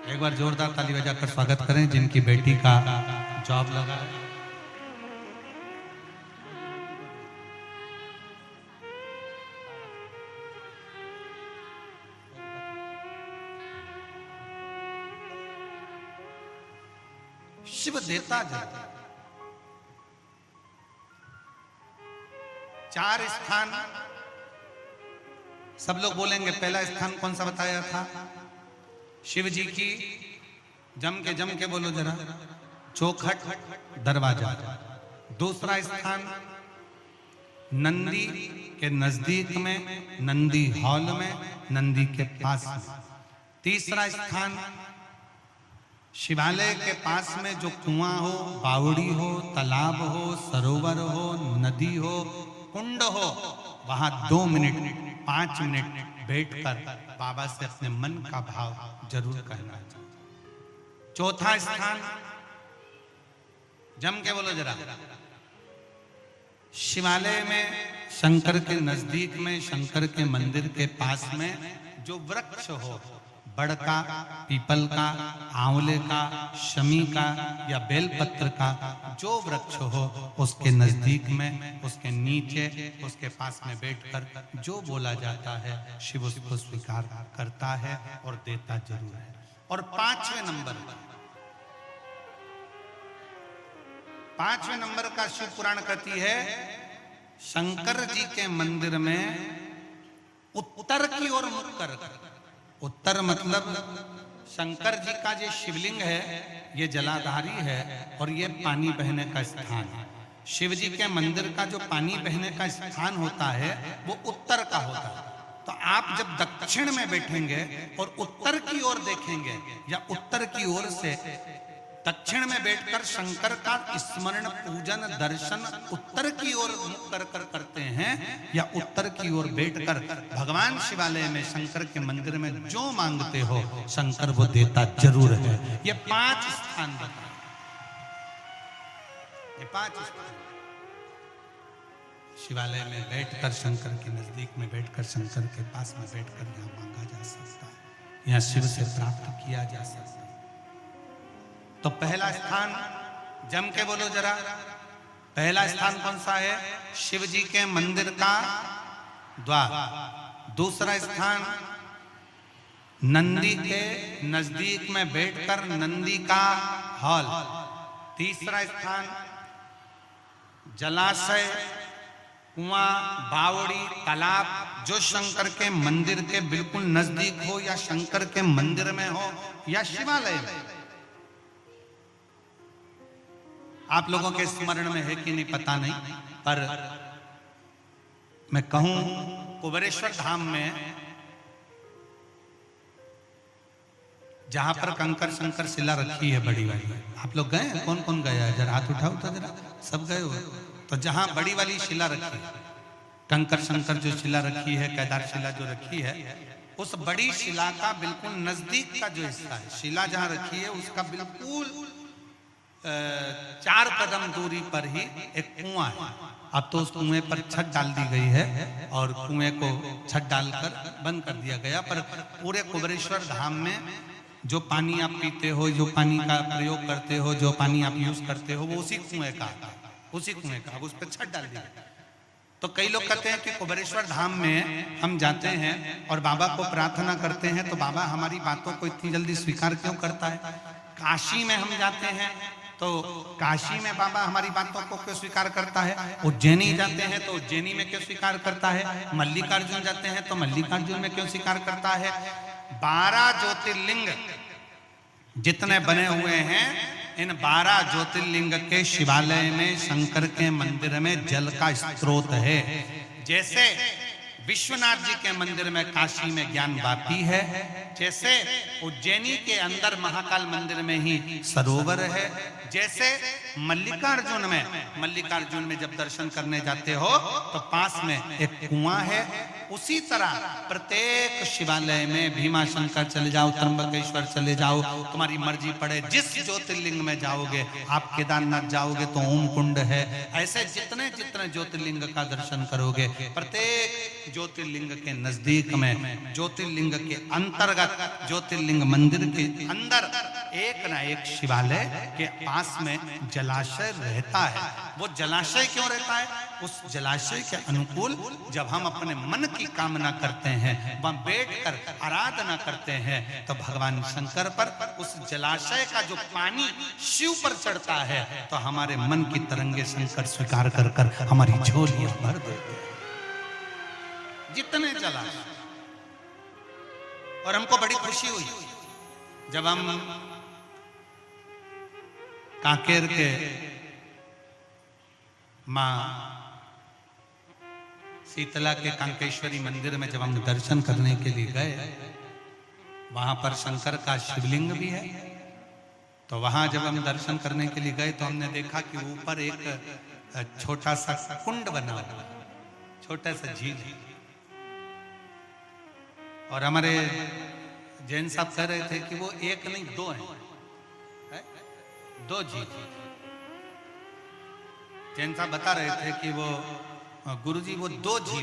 एक बार जोरदार ताली बजाकर स्वागत करें जिनकी बेटी का जॉब लगा है। शिव देता जाता। 4 स्थान सब लोग बोलेंगे। पहला स्थान कौन सा बताया था? शिव जी की जम के बोलो जरा, चौखट दरवाजा। दूसरा स्थान नंदी के नजदीक में, नंदी हॉल में, नंदी के पास में। तीसरा स्थान शिवालय के पास में जो कुआं हो, बावड़ी हो, तालाब हो, सरोवर हो, नदी हो, कुंड हो, वहां 2 मिनट 5 मिनट बैठकर बाबा से अपने मन का भाव जरूर कहना चाहिए। चौथा स्थान जम के बोलो जरा, शिवालय में शंकर के नजदीक में, शंकर के मंदिर के पास में जो वृक्ष हो, बड़ का, पीपल का, आंवले का, शमी का या बेलपत्र का जो वृक्ष हो, उसके नजदीक में, उसके नीचे, उसके पास में बैठकर जो बोला जाता है शिव उसको स्वीकार करता है और देता जरूर है। और 5वें नंबर का शिव पुराण कहती है, शंकर जी के मंदिर में उत्तर की ओर मुख कर, उत्तर मतलब शंकर जी का जो शिवलिंग है ये जलाधारी है और ये पानी बहने का स्थान है। शिव जी के मंदिर का जो पानी बहने का स्थान होता है वो उत्तर का होता है। तो आप जब दक्षिण में बैठेंगे और उत्तर की ओर देखेंगे या उत्तर की ओर से दक्षिण में बैठकर शंकर का स्मरण, पूजन, दर्शन उत्तर की ओर मुख कर करते हैं या उत्तर की ओर बैठकर भगवान शिवालय में, शंकर के मंदिर में जो मांगते हो शंकर वो देता जरूर है। ये 5 स्थान बताए, ये 5 स्थान शिवालय में बैठकर, शंकर के नजदीक में बैठकर, शंकर के पास में बैठकर यहाँ मांगा जा सकता है, यहाँ शिव से प्राप्त किया जा सकता है। तो पहला स्थान जम के बोलो जरा, पहला स्थान कौन सा है? शिव जी के मंदिर का द्वार। दूसरा स्थान नंदी के नजदीक में बैठकर नंदी का हॉल। तीसरा स्थान जलाशय, कुआं, बावड़ी, तालाब जो शंकर के मंदिर के बिल्कुल नजदीक हो या शंकर के मंदिर में हो या शिवालय में। आप लोगों के स्मरण में है कि नहीं पता नहीं, पर मैं कहूं कुबेरेश्वर धाम में जहां पर कंकर शंकर शिला रखी है बड़ी वाली, आप लोग गए? कौन कौन गया है? जरा हाथ उठाओ तो जरा, सब गए हो? तो जहां बड़ी वाली शिला रखी है, कंकर शंकर जो शिला रखी है, केदार शिला जो रखी है, उस बड़ी शिला का बिल्कुल नजदीक का जो हिस्सा है, शिला जहां रखी है उसका बिल्कुल 4 कदम दूरी पर ही एक कुआं है। अब तो उस कुएं पर छत डाल दी गई है और कुएं को छत डालकर बंद कर दिया गया, पर पूरे कुबेरेश्वर धाम में जो पानी आप पीते हो, जो पानी का प्रयोग करते हो, जो पानी आप यूज करते हो, वो उसी कुएं का, उसी कुएं का। अब उस पर छत डाल दी गई। तो कई लोग कहते हैं कि कुबेरेश्वर धाम में हम जाते हैं और बाबा को प्रार्थना करते हैं तो बाबा हमारी बातों को इतनी जल्दी स्वीकार क्यों करता है? काशी में हम जाते हैं तो काशी में बाबा हमारी बातों को क्यों स्वीकार करता है? उज्जैनी जाते हैं तो उज्जैनी में क्यों स्वीकार करता है? मल्लिकार्जुन जाते हैं तो मल्लिकार्जुन में क्यों स्वीकार करता है? 12 ज्योतिर्लिंग जितने बने हुए हैं, इन 12 ज्योतिर्लिंग के शिवालय में, शंकर के मंदिर में जल का स्रोत है। जैसे विश्वनाथ जी के मंदिर में, काशी में ज्ञानवापी है, जैसे उज्जैनी के अंदर महाकाल मंदिर में ही सरोवर है, जैसे मल्लिकार्जुन में जब दर्शन करने जाते हो तो पास में एक कुआं है, उसी तरह प्रत्येक शिवालय में भीमाशंकर चले जाओ, त्र्यंबकेश्वर चले जाओ, तुम्हारी मर्जी पड़े जिस ज्योतिर्लिंग में जाओगे। आप केदारनाथ जाओगे तो ओम कुंड है। ऐसे जितने जितने ज्योतिर्लिंग का दर्शन करोगे, प्रत्येक ज्योतिर्लिंग के नजदीक में, ज्योतिर्लिंग के अंतर्गत, ज्योतिर्लिंग मंदिर के अंदर एक ना एक शिवालय के पास में जलाशय रहता है। वो जलाशय क्यों रहता है? उस जलाशय के अनुकूल जब हम अपने मन की कामना करते हैं, वहां बैठकर आराधना करते हैं, तो भगवान शंकर पर उस जलाशय का जो पानी शिव पर चढ़ता है, तो हमारे मन की तरंगे शंकर स्वीकार कर कर हमारी झोलियां भर देते हैं। जितने जलाशय। और हमको बड़ी खुशी हुई जब हम कांकेर के मां शीतला के कांकेश्वरी मंदिर में जब हम दर्शन करने के लिए गए, वहां पर शंकर का शिवलिंग भी है। तो वहां जब हम दर्शन करने के लिए गए तो हमने देखा कि ऊपर एक छोटा सा कुंड बना हुआ, छोटा सा झील है। और हमारे जैन साहब कह रहे थे कि वो एक नहीं दो है, दो झील। जैन साहब बता रहे थे कि वो गुरुजी वो दो झील